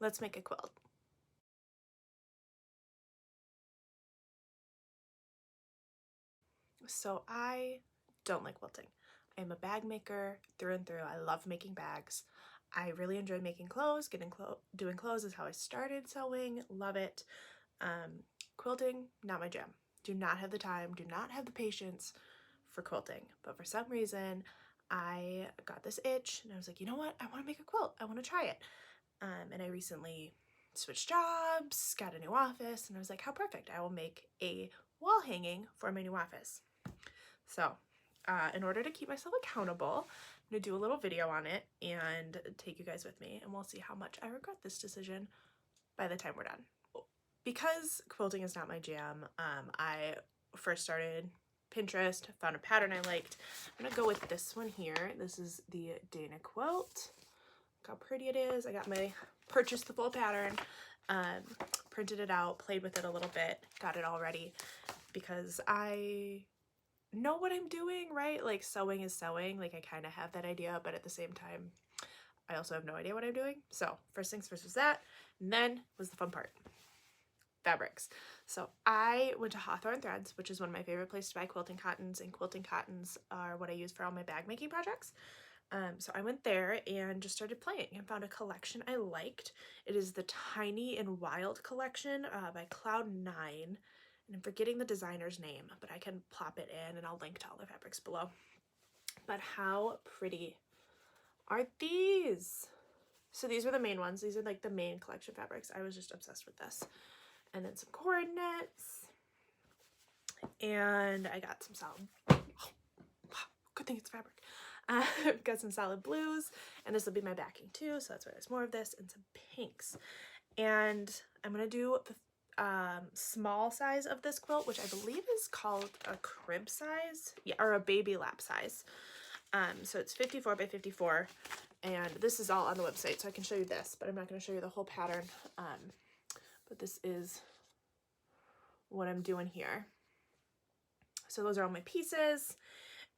let's make a quilt. So I don't like quilting. I'm a bag maker through and through. I love making bags. I really enjoy making clothes. Doing clothes is how I started sewing. Love it. Quilting, not my jam. Do not have the time, do not have the patience for quilting. But for some reason, I got this itch and I was like, you know what? I want to make a quilt. I want to try it. And I recently switched jobs, got a new office, and I was like, how perfect. I will make a wall hanging for my new office. So in order to keep myself accountable, I'm going to do a little video on it and take you guys with me, and we'll see how much I regret this decision by the time we're done. Because quilting is not my jam, I first started Pinterest, found a pattern I liked. I'm going to go with this one here. This is the Dana Quilt. Look how pretty it is. Purchased the full pattern, printed it out, played with it a little bit, got it all ready because I know what I'm doing, right? Like sewing is sewing. Like I kind of have that idea, but at the same time, I also have no idea what I'm doing. So first things first was that, and then was the fun part. Fabrics. So I went to Hawthorne Threads, which is one of my favorite places to buy quilting cottons, and quilting cottons are what I use for all my bag making projects. So I went there and just started playing and found a collection I liked. It is the Tiny and Wild collection by Cloud9, and I'm forgetting the designer's name, but I can plop it in and I'll link to all the fabrics below. But how pretty are these? So these were the main ones. These are like the main collection fabrics. I was just obsessed with this. And then some coordinates, and I got some solid, good thing it's fabric. I've got some solid blues, and this will be my backing too, so that's why there's more of this, and some pinks. And I'm gonna do the small size of this quilt, which I believe is called a crib size, yeah, or a baby lap size. So it's 54 by 54, and this is all on the website, so I can show you this, but I'm not gonna show you the whole pattern. But this is what I'm doing here. So those are all my pieces,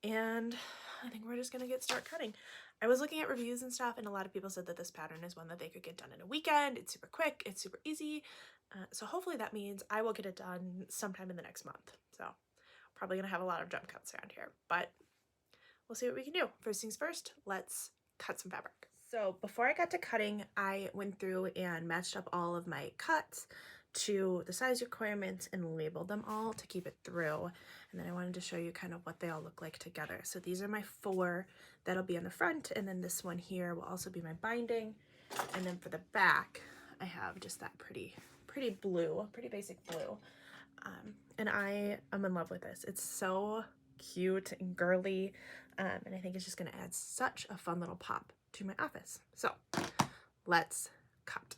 and I think we're just gonna start cutting. I was looking at reviews and stuff, and a lot of people said that this pattern is one that they could get done in a weekend. It's super quick, it's super easy. So hopefully that means I will get it done sometime in the next month. So probably gonna have a lot of jump cuts around here, but we'll see what we can do. First things first, let's cut some fabric. So before I got to cutting, I went through and matched up all of my cuts to the size requirements and labeled them all to keep it through. And then I wanted to show you kind of what they all look like together. So these are my 4 that'll be on the front, and then this one here will also be my binding. And then for the back, I have just that pretty blue, pretty basic blue. And I am in love with this. It's so cute and girly, and I think it's just gonna add such a fun little pop to my office. So let's cut.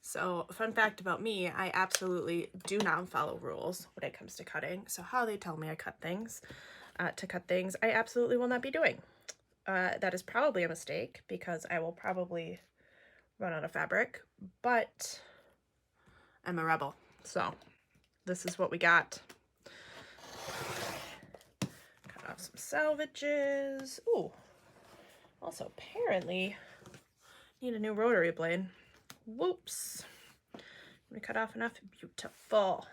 So fun fact about me, I absolutely do not follow rules when it comes to cutting. So how they tell me I cut things, I absolutely will not be doing. That is probably a mistake because I will probably run out of fabric, but I'm a rebel. So this is what we got. Cut off some salvages. Ooh, also apparently need a new rotary blade. Whoops. We cut off enough. Beautiful.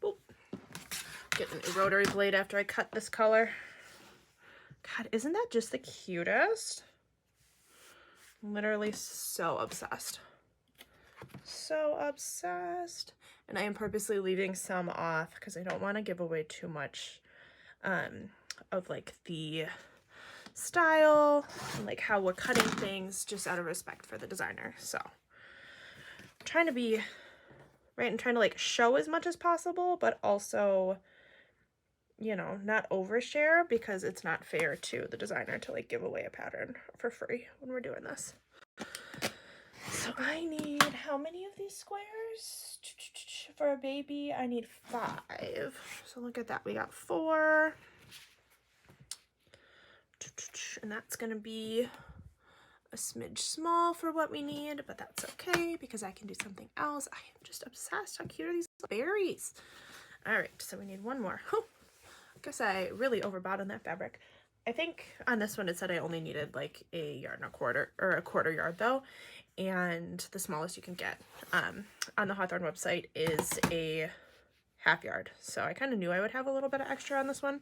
Boop. Get a new rotary blade after I cut this color. God, isn't that just the cutest? Literally so obsessed. So obsessed. And I am purposely leaving some off because I don't want to give away too much of like the style and like how we're cutting things, just out of respect for the designer. So I'm trying to be right and trying to like show as much as possible, but also, you know, not overshare because it's not fair to the designer to like give away a pattern for free when we're doing this. So I need, how many of these squares? For a baby, I need 5. So look at that, we got 4. And that's gonna be a smidge small for what we need, but that's okay because I can do something else. I am just obsessed. How cute are these berries? All right, so we need one more. I guess I really overbought on that fabric. I think on this one it said I only needed like a yard and a quarter, or a quarter yard though, and the smallest you can get on the Hawthorne website is a half yard. So I kind of knew I would have a little bit of extra on this one,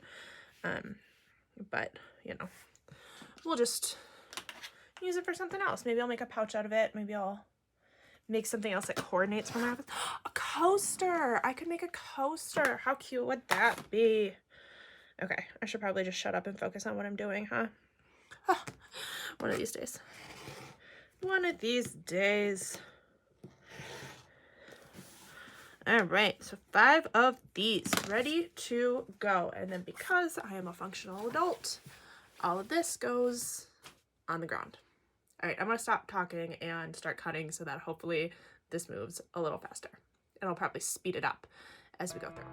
but you know, we'll just use it for something else. Maybe I'll make a pouch out of it. Maybe I'll make something else that coordinates with my outfit. A coaster! I could make a coaster. How cute would that be? Okay, I should probably just shut up and focus on what I'm doing, huh? One of these days. One of these days. All right, so 5 of these ready to go. And then because I am a functional adult, all of this goes on the ground. All right, I'm gonna stop talking and start cutting so that hopefully this moves a little faster. And I'll probably speed it up as we go through.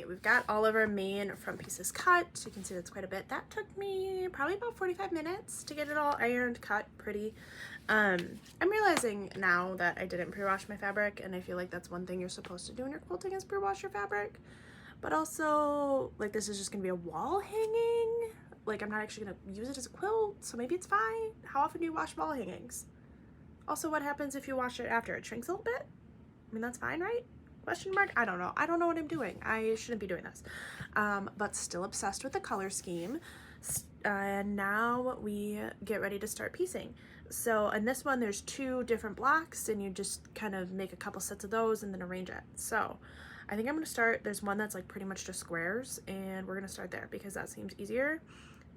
We've got all of our main front pieces cut. So you can see that's quite a bit. That took me probably about 45 minutes to get it all ironed, cut, pretty. I'm realizing now that I didn't pre-wash my fabric, and I feel like that's one thing you're supposed to do when you're quilting is pre-wash your fabric. But also, like, this is just gonna be a wall hanging. Like, I'm not actually gonna use it as a quilt, so maybe it's fine. How often do you wash wall hangings? Also, what happens if you wash it after? It shrinks a little bit? I mean, that's fine, right? Question mark? I don't know. I don't know what I'm doing. I shouldn't be doing this. But still obsessed with the color scheme. And now we get ready to start piecing. So in this one, there's 2 different blocks, and you just kind of make a couple sets of those and then arrange it. So I think I'm going to start, there's one that's like pretty much just squares, and we're going to start there because that seems easier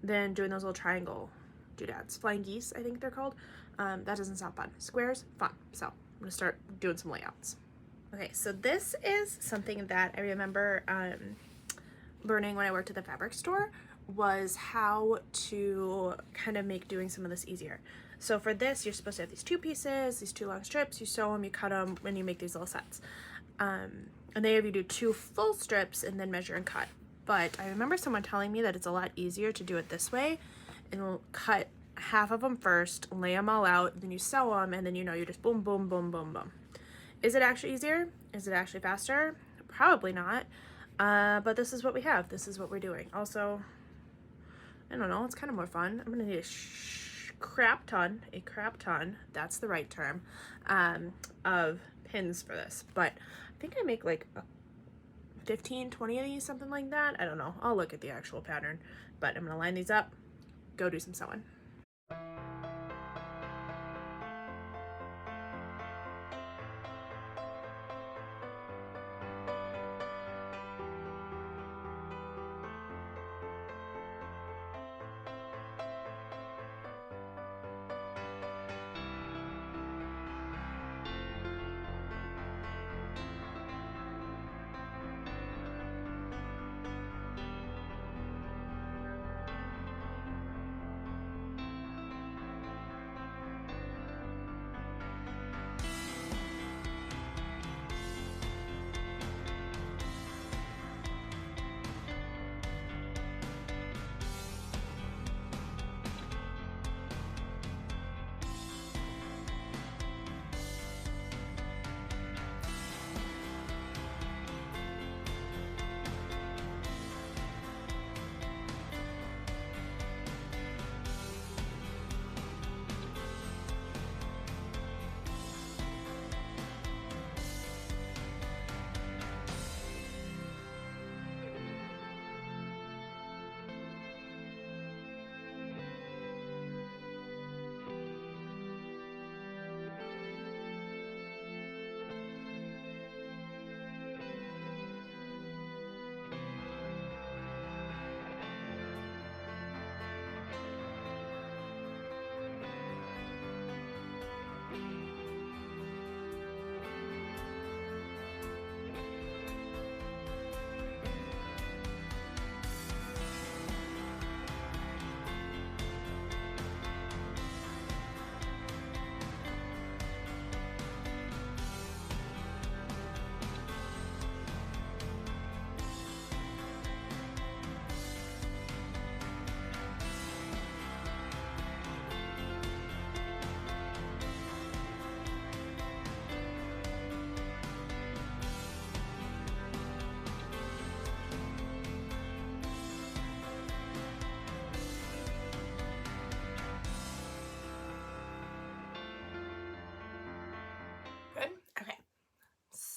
than doing those little triangle doodads. Flying geese, I think they're called. That doesn't sound fun. Squares, fun. So I'm going to start doing some layouts. Okay, so this is something that I remember learning when I worked at the fabric store, was how to kind of make doing some of this easier. So for this, you're supposed to have these 2 pieces, these 2 long strips, you sew them, you cut them, and you make these little sets. And they have you do 2 full strips and then measure and cut. But I remember someone telling me that it's a lot easier to do it this way, and we'll cut half of them first, lay them all out, then you sew them, and then you know you just boom, boom, boom, boom, boom. Is it actually easier? Is it actually faster? Probably not. But this is what we have. This is what we're doing. Also, I don't know, it's kind of more fun. I'm gonna need a crap ton, that's the right term, of pins for this. But I think I make like 15, 20 of these, something like that. I don't know. I'll look at the actual pattern. But I'm gonna line these up, go do some sewing.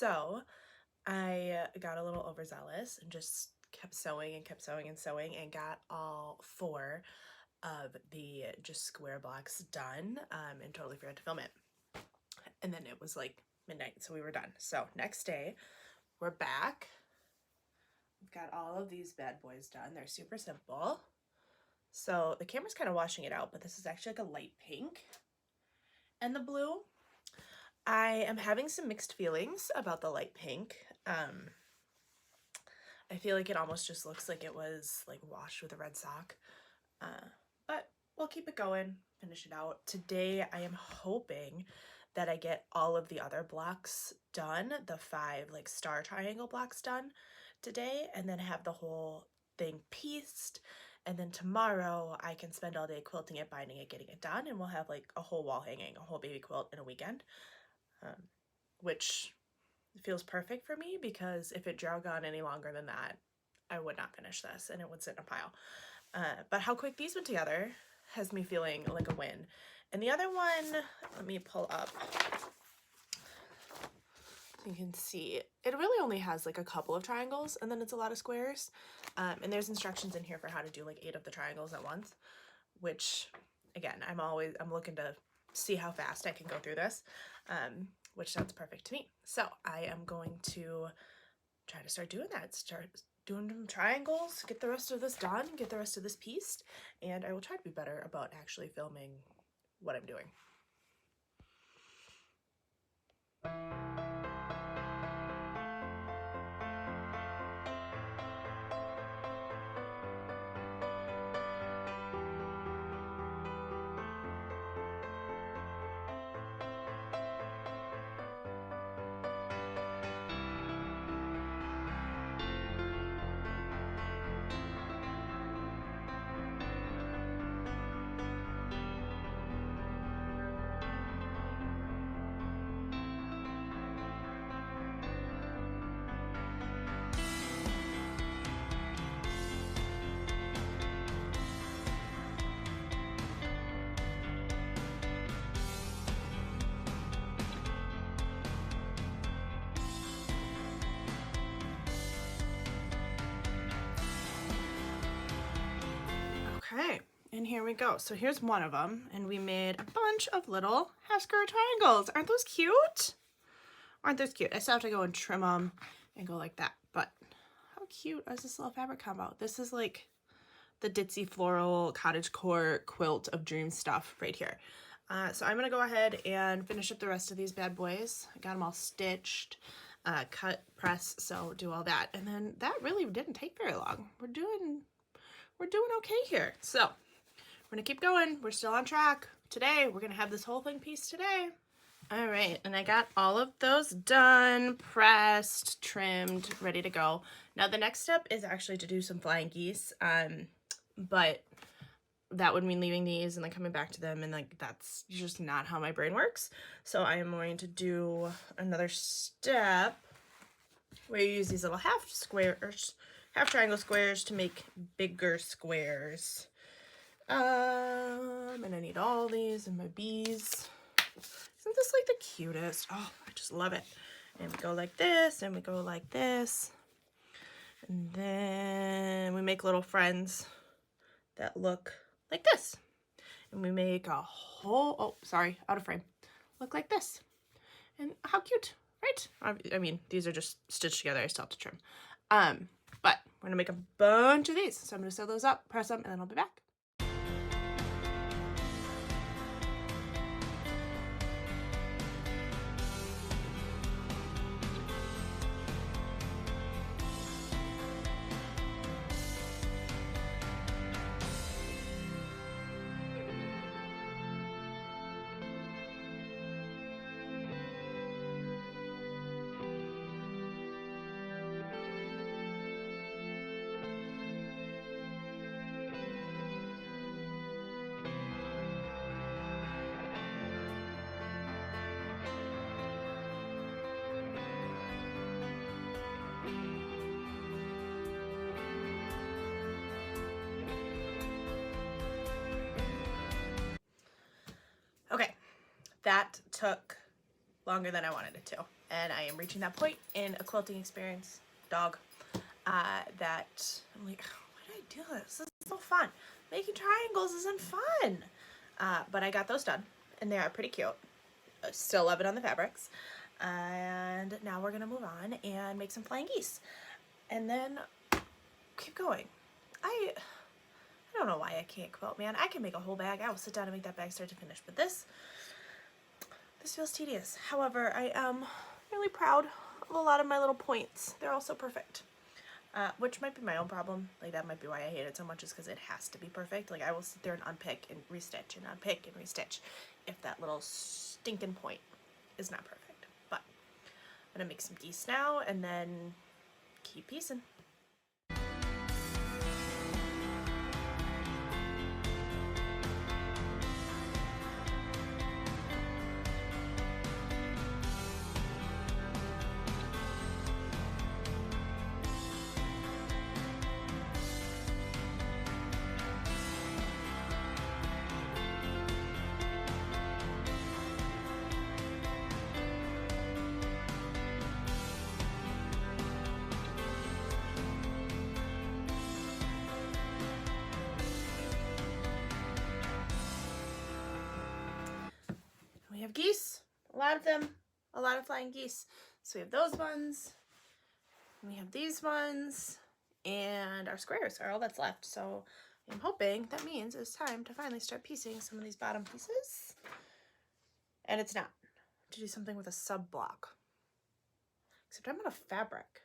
So I got a little overzealous and just kept sewing and kept sewing and sewing and got all 4 of the just square blocks done and totally forgot to film it. And then it was like midnight, so we were done. So next day, we're back. We've got all of these bad boys done. They're super simple. So the camera's kind of washing it out, but this is actually like a light pink. And the blue, I am having some mixed feelings about the light pink. I feel like it almost just looks like it was like washed with a red sock. But we'll keep it going, finish it out. Today I am hoping that I get all of the other blocks done, the 5 like star triangle blocks done today, and then have the whole thing pieced. And then tomorrow I can spend all day quilting it, binding it, getting it done, and we'll have like a whole wall hanging, a whole baby quilt in a weekend, which feels perfect for me because if it drug on any longer than that, I would not finish this and it would sit in a pile. But how quick these went together has me feeling like a win. And the other one, let me pull up. You can see it really only has like a couple of triangles and then it's a lot of squares. And there's instructions in here for how to do like 8 of the triangles at once, which again, I'm looking to see how fast I can go through this, which sounds perfect to me. So I am going to try to start doing that, start doing some triangles, get the rest of this done, get the rest of this pieced, and I will try to be better about actually filming what I'm doing. Okay, and here we go. So here's one of them, and we made a bunch of little half square triangles. Aren't those cute? Aren't those cute? I still have to go and trim them and go like that, but how cute is this little fabric combo? This is like the ditzy floral cottagecore quilt of dream stuff right here. So I'm gonna go ahead and finish up the rest of these bad boys. I got them all stitched, cut, press, so do all that. And then that really didn't take very long. We're doing okay here. So we're gonna keep going. We're still on track. Today, we're gonna have this whole thing pieced today. All right, and I got all of those done, pressed, trimmed, ready to go. Now the next step is actually to do some flying geese, but that would mean leaving these and then coming back to them, and like that's just not how my brain works. So I am going to do another step where you use these little half triangle squares to make bigger squares. And I need all these and my bees. Isn't this like the cutest? Oh, I just love it. And we go like this, and we go like this. And then we make little friends that look like this. And we make a whole, oh, sorry, out of frame. Look like this. And how cute, right? I mean, these are just stitched together. I still have to trim. But we're gonna make a bunch of these. So I'm gonna sew those up, press them, and then I'll be back. Okay, that took longer than I wanted it to. and I am reaching that point in a quilting experience, dog, that I'm like, why did I do this? This is so fun. Making triangles isn't fun. But I got those done, and they are pretty cute. I still love it on the fabrics. And now we're gonna move on and make some flying geese, and then keep going. I don't know why I can't quilt, man. I can make a whole bag. I will sit down and make that bag start to finish, but this feels tedious. However, I am really proud of a lot of my little points. They're all so perfect, which might be my own problem. Like, that might be why I hate it so much, is because it has to be perfect. Like, I will sit there and unpick and restitch and unpick and restitch if that little stinking point is not perfect. But I'm gonna make some geese now and then keep piecing. We have geese, a lot of them, a lot of flying geese. So we have those ones, we have these ones, and our squares are all that's left. So I'm hoping that means it's time to finally start piecing some of these bottom pieces. And it's not. To do something with a sub block. Except I'm out of fabric.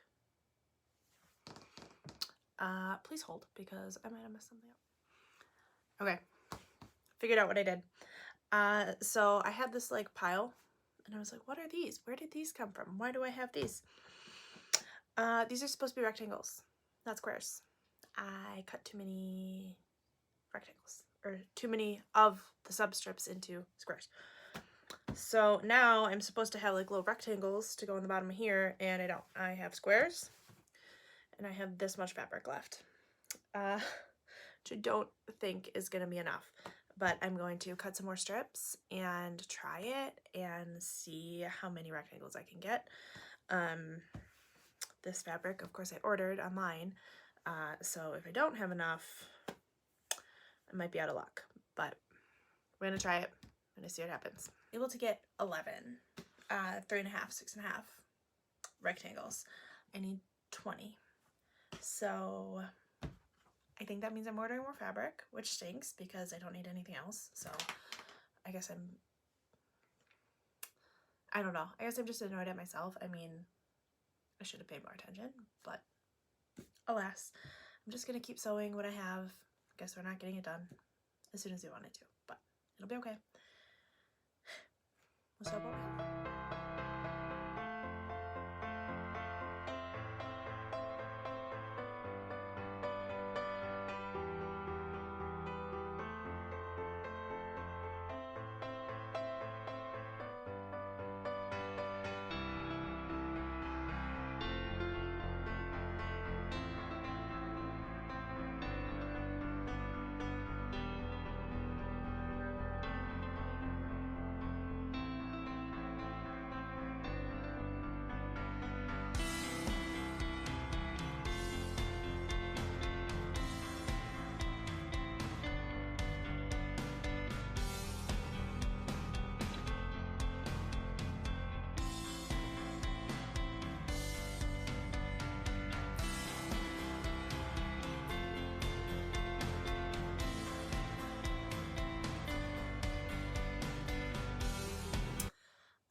Please hold, because I might have messed something up. Okay, figured out what I did. So I had this like pile, and I was like, what are these? Where did these come from? Why do I have these? These are supposed to be rectangles, not squares. I cut too many rectangles, or too many of the substrips into squares. So now I'm supposed to have like little rectangles to go in the bottom of here, and I don't. I have squares, and I have this much fabric left, which I don't think is going to be enough. But I'm going to cut some more strips and try it and see how many rectangles I can get. This fabric, of course, I ordered online. So if I don't have enough, I might be out of luck. But we're going to try it. I'm going to see what happens. Able to get 11, 3.5, 6.5 rectangles. I need 20. So I think that means I'm ordering more fabric, which stinks because I don't need anything else. So I guess I don't know. I guess I'm just annoyed at myself. I mean, I should have paid more attention, but alas, I'm just going to keep sewing what I have. Guess we're not getting it done as soon as we wanted to, but it'll be okay. We'll sew what we have.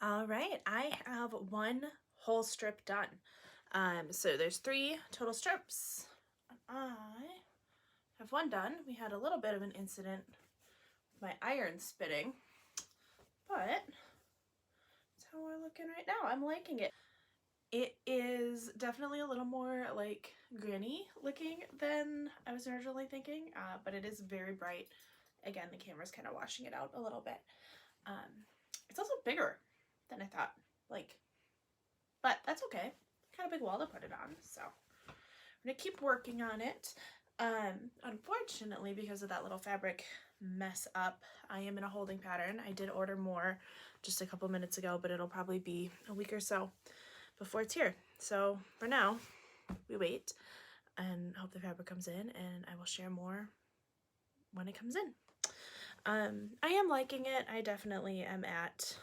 All right, I have one whole strip done. So there's 3 total strips. I have one done. We had a little bit of an incident with my iron spitting, but that's how we're looking right now. I'm liking it. It is definitely a little more like granny looking than I was originally thinking, but it is very bright. Again, the camera's kind of washing it out a little bit. It's also bigger than I thought, like, but that's okay. Kind of big wall to put it on, so I'm gonna keep working on it. Unfortunately, because of that little fabric mess up. I am in a holding pattern. I did order more just a couple minutes ago, but it'll probably be a week or so before it's here. So for now, we wait and hope the fabric comes in, and I will share more when it comes in. I am liking it. I definitely am at,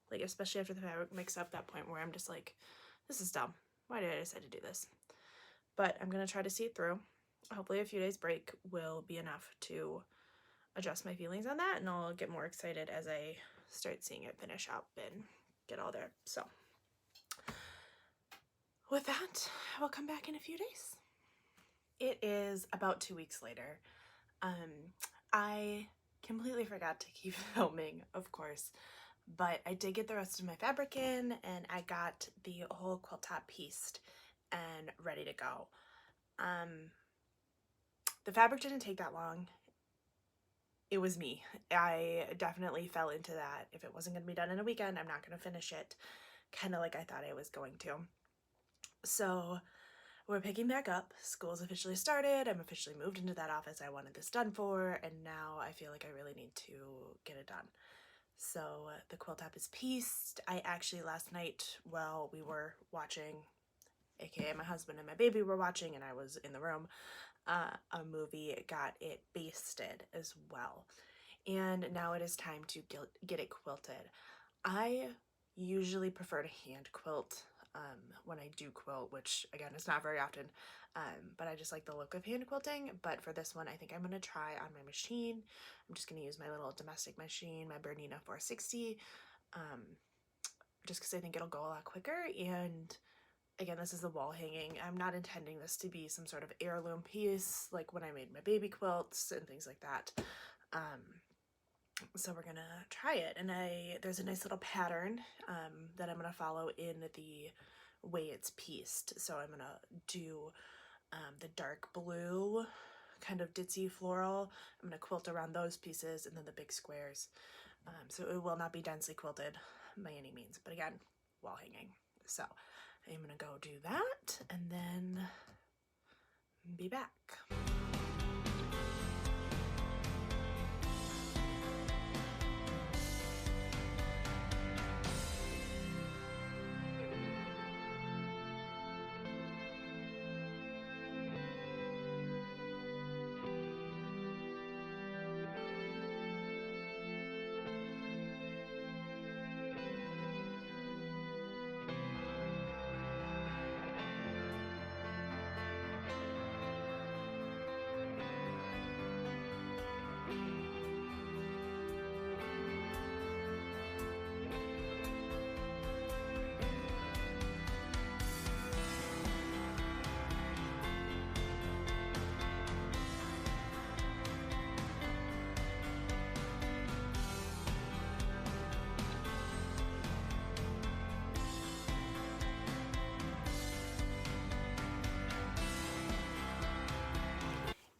like, especially after the fabric mix up, that point where I'm just like, this is dumb. Why did I decide to do this? But I'm going to try to see it through. Hopefully a few days break will be enough to adjust my feelings on that, and I'll get more excited as I start seeing it finish up and get all there. So with that, I will come back in a few days. It is about 2 weeks later. I completely forgot to keep filming, of course, but I did get the rest of my fabric in, and I got the whole quilt top pieced and ready to go. The fabric didn't take that long. It was me. I definitely fell into that. If it wasn't going to be done in a weekend, I'm not going to finish it, kind of like I thought I was going to. So we're picking back up. School's officially started. I'm officially moved into that office I wanted this done for, and now I feel like I really need to get it done. So the quilt top is pieced. I actually last night while we were watching, aka my husband and my baby were watching and I was in the room, a movie, got it basted as well. And now it is time to get it quilted. I usually prefer to hand quilt when I do quilt, which again is not very often, but I just like the look of hand quilting. But for this one, I think I'm going to try on my machine. I'm just going to use my little domestic machine, my Bernina 460, just because I think it'll go a lot quicker. And again, this is a wall hanging. I'm not intending this to be some sort of heirloom piece like when I made my baby quilts and things like that. So we're gonna try it, and there's a nice little pattern that I'm gonna follow in the way it's pieced. So I'm gonna do the dark blue kind of ditzy floral. I'm gonna quilt around those pieces and then the big squares. So it will not be densely quilted by any means, but again, wall hanging. So I'm gonna go do that and then be back.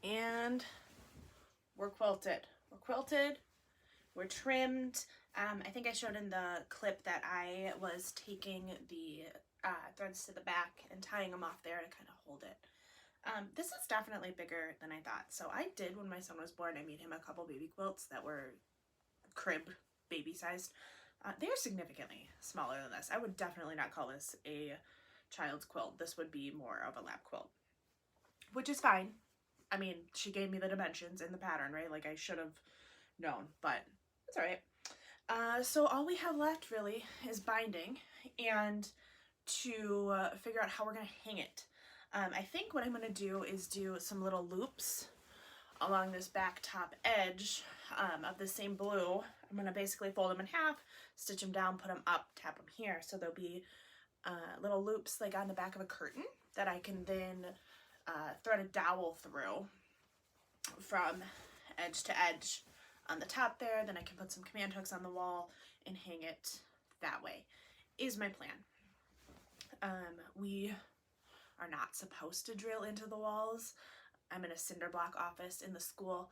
And we're quilted. We're quilted. We're trimmed. I think I showed in the clip that I was taking the threads to the back and tying them off there to kind of hold it. This is definitely bigger than I thought. So I did, when my son was born, I made him a couple baby quilts that were crib baby sized. They are significantly smaller than this. I would definitely not call this a child's quilt. This would be more of a lap quilt, which is fine. I mean, she gave me the dimensions in the pattern, right? Like, I should have known, but it's all right. So all we have left really is binding and to figure out how we're going to hang it. I think what I'm going to do is do some little loops along this back top edge of the same blue. I'm going to basically fold them in half, stitch them down, put them up, tap them here. So there'll be little loops like on the back of a curtain that I can then thread a dowel through from edge to edge on the top there. Then I can put some command hooks on the wall and hang it that way, is my plan. We are not supposed to drill into the walls. I'm in a cinder block office in the school,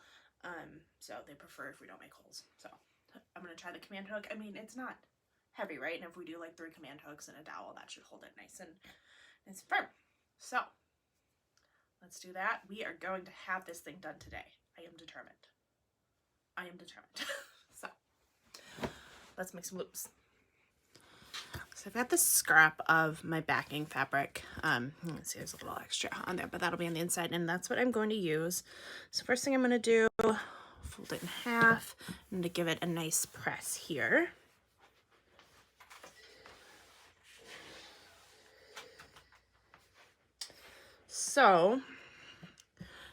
so they prefer if we don't make holes. So I'm going to try the command hook. I mean, it's not heavy, right? And if we do like 3 command hooks and a dowel, that should hold it nice and firm. So let's do that. We are going to have this thing done today. I am determined. I am determined. So let's make some loops. So I've got this scrap of my backing fabric. Let's see, there's a little extra on there, but that'll be on the inside, and that's what I'm going to use. So first thing I'm going to do, fold it in half and to give it a nice press here. So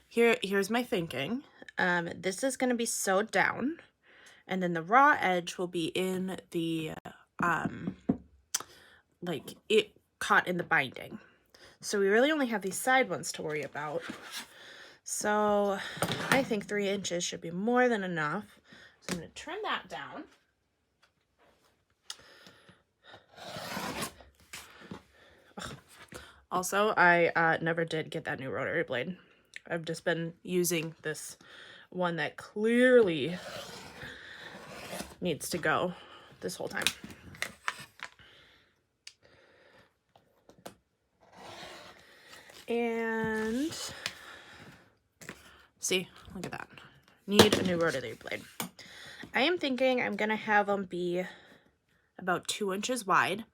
here's my thinking. This is going to be sewed down, and then the raw edge will be in the like it caught in the binding. So we really only have these side ones to worry about. So I think 3 inches should be more than enough. So I'm going to trim that down. Ugh. Also, I never did get that new rotary blade. I've just been using this one that clearly needs to go this whole time. And see, look at that. Need a new rotary blade. I am thinking I'm gonna have them be about 2 inches wide.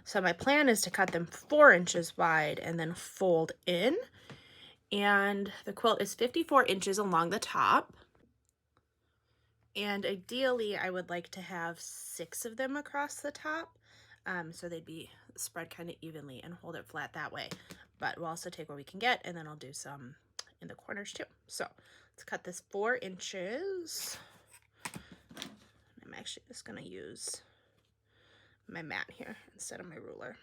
So my plan is to cut them 4 inches wide and then fold in. And the quilt is 54 inches along the top. And ideally, I would like to have 6 of them across the top. So they'd be spread kind of evenly and hold it flat that way. But we'll also take what we can get, and then I'll do some in the corners too. So let's cut this 4 inches. I'm actually just gonna use my mat here instead of my ruler.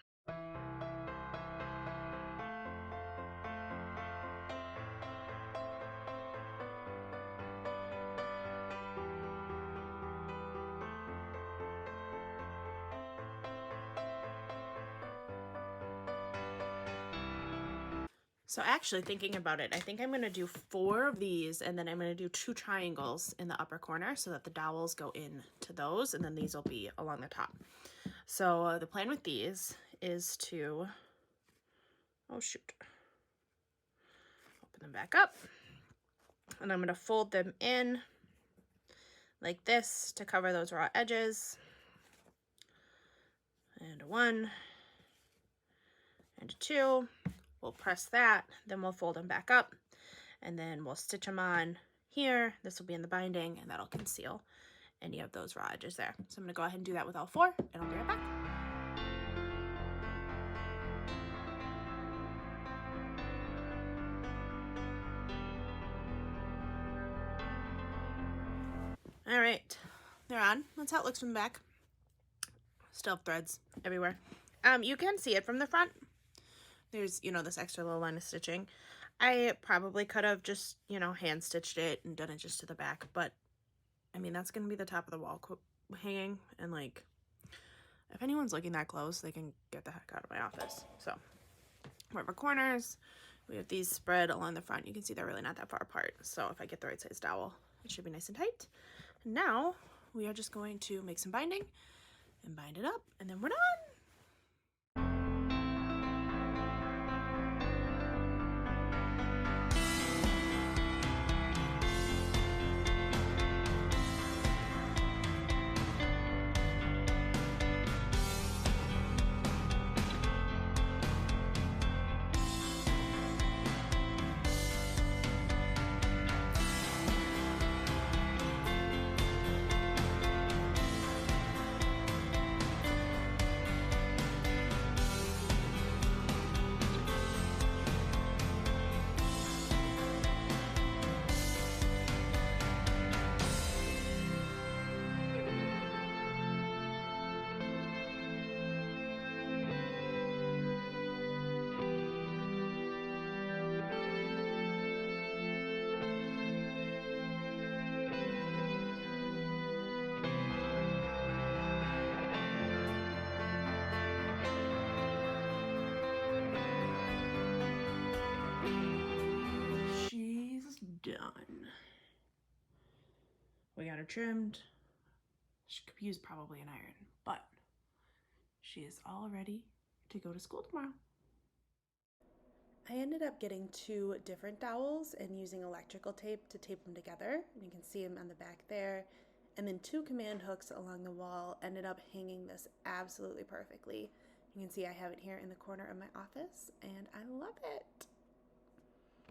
So actually thinking about it, I think I'm going to do 4 of these, and then I'm going to do 2 triangles in the upper corner so that the dowels go into those, and then these will be along the top. So the plan with these is to, oh shoot, open them back up, and I'm going to fold them in like this to cover those raw edges. And a 1 and a 2. We'll press that, then we'll fold them back up, and then we'll stitch them on here. This will be in the binding, and that'll conceal any of those raw edges there. So I'm going to go ahead and do that with all 4, and I'll be right back. All right, they're on. That's how it looks from the back. Still have threads everywhere. You can see it from the front. There's, you know, this extra little line of stitching. I probably could have just, you know, hand stitched it and done it just to the back, but I mean, that's going to be the top of the wall hanging, and like, if anyone's looking that close, they can get the heck out of my office. So, wherever corners, we have these spread along the front. You can see they're really not that far apart. So if I get the right size dowel, it should be nice and tight. And now we are just going to make some binding and bind it up, and then we're done. Done. We got her trimmed. She could use probably an iron, but she is all ready to go to school tomorrow. I ended up getting 2 different dowels and using electrical tape to tape them together. You can see them on the back there. And then 2 command hooks along the wall ended up hanging this absolutely perfectly. You can see I have it here in the corner of my office and I love it.